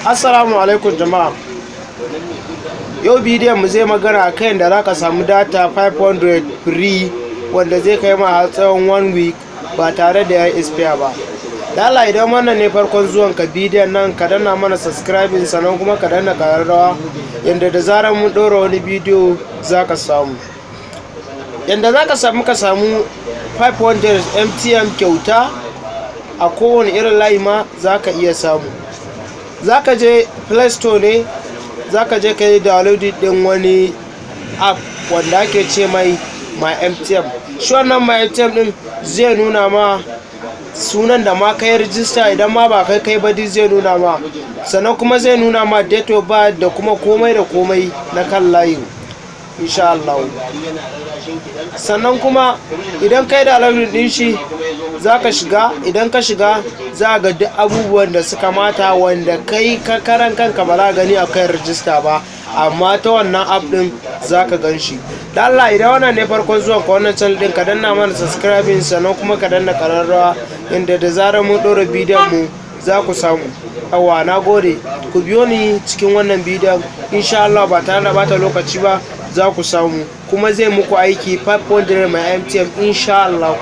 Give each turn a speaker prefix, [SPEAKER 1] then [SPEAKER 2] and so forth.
[SPEAKER 1] Assalamu alaikum jama'a. Yau bidiyon mu zai magana a kan da za ka samu data 500 free wanda zai kai ma har tsawon 1 week ba tare da ya expire ba. Dala idan wannan ne farkon zuwan ka bidiyon nan, ka danna mana subscribing sannan kuma ka danna kararrawa yanda da zarar mun ɗora wani bidiyo za ka samu. Yanda za ka samu 500 MTN kyauta a kowane irin layi ma za ka iya samu. Za ka je Play Store ne, za ka je ka yi downloading din wani app wanda ake ce mai MTN. Shi wannan MTN din zai nuna ma sunan da ma kai rijista, idan ma ba kai ba zai nuna ma, sannan kuma zai nuna ma date of birth da kuma komai da komai na kan layin insha Allah. Sannan kuma idan kai da downloading din shi za ka shiga, idan ka shiga za ga duk abubuwan da suka mata wanda kai ka karan kanka ba za gani a kan rijista ba, amma ta wannan app din za ka gan shi. Allah idan wannan ne farkon zuwan ka wannan channel din, ka danna mana subscribing sannan kuma ka danna kararrawa inda da zarar mun ɗora bidiyon mu za ku samu. Awa na gode, ku biyo ni cikin wannan bidiyon insha Allah ba tare da bata lokaci ba, za ku samu kuma zai muku aiki 500 mai MTN insha Allah.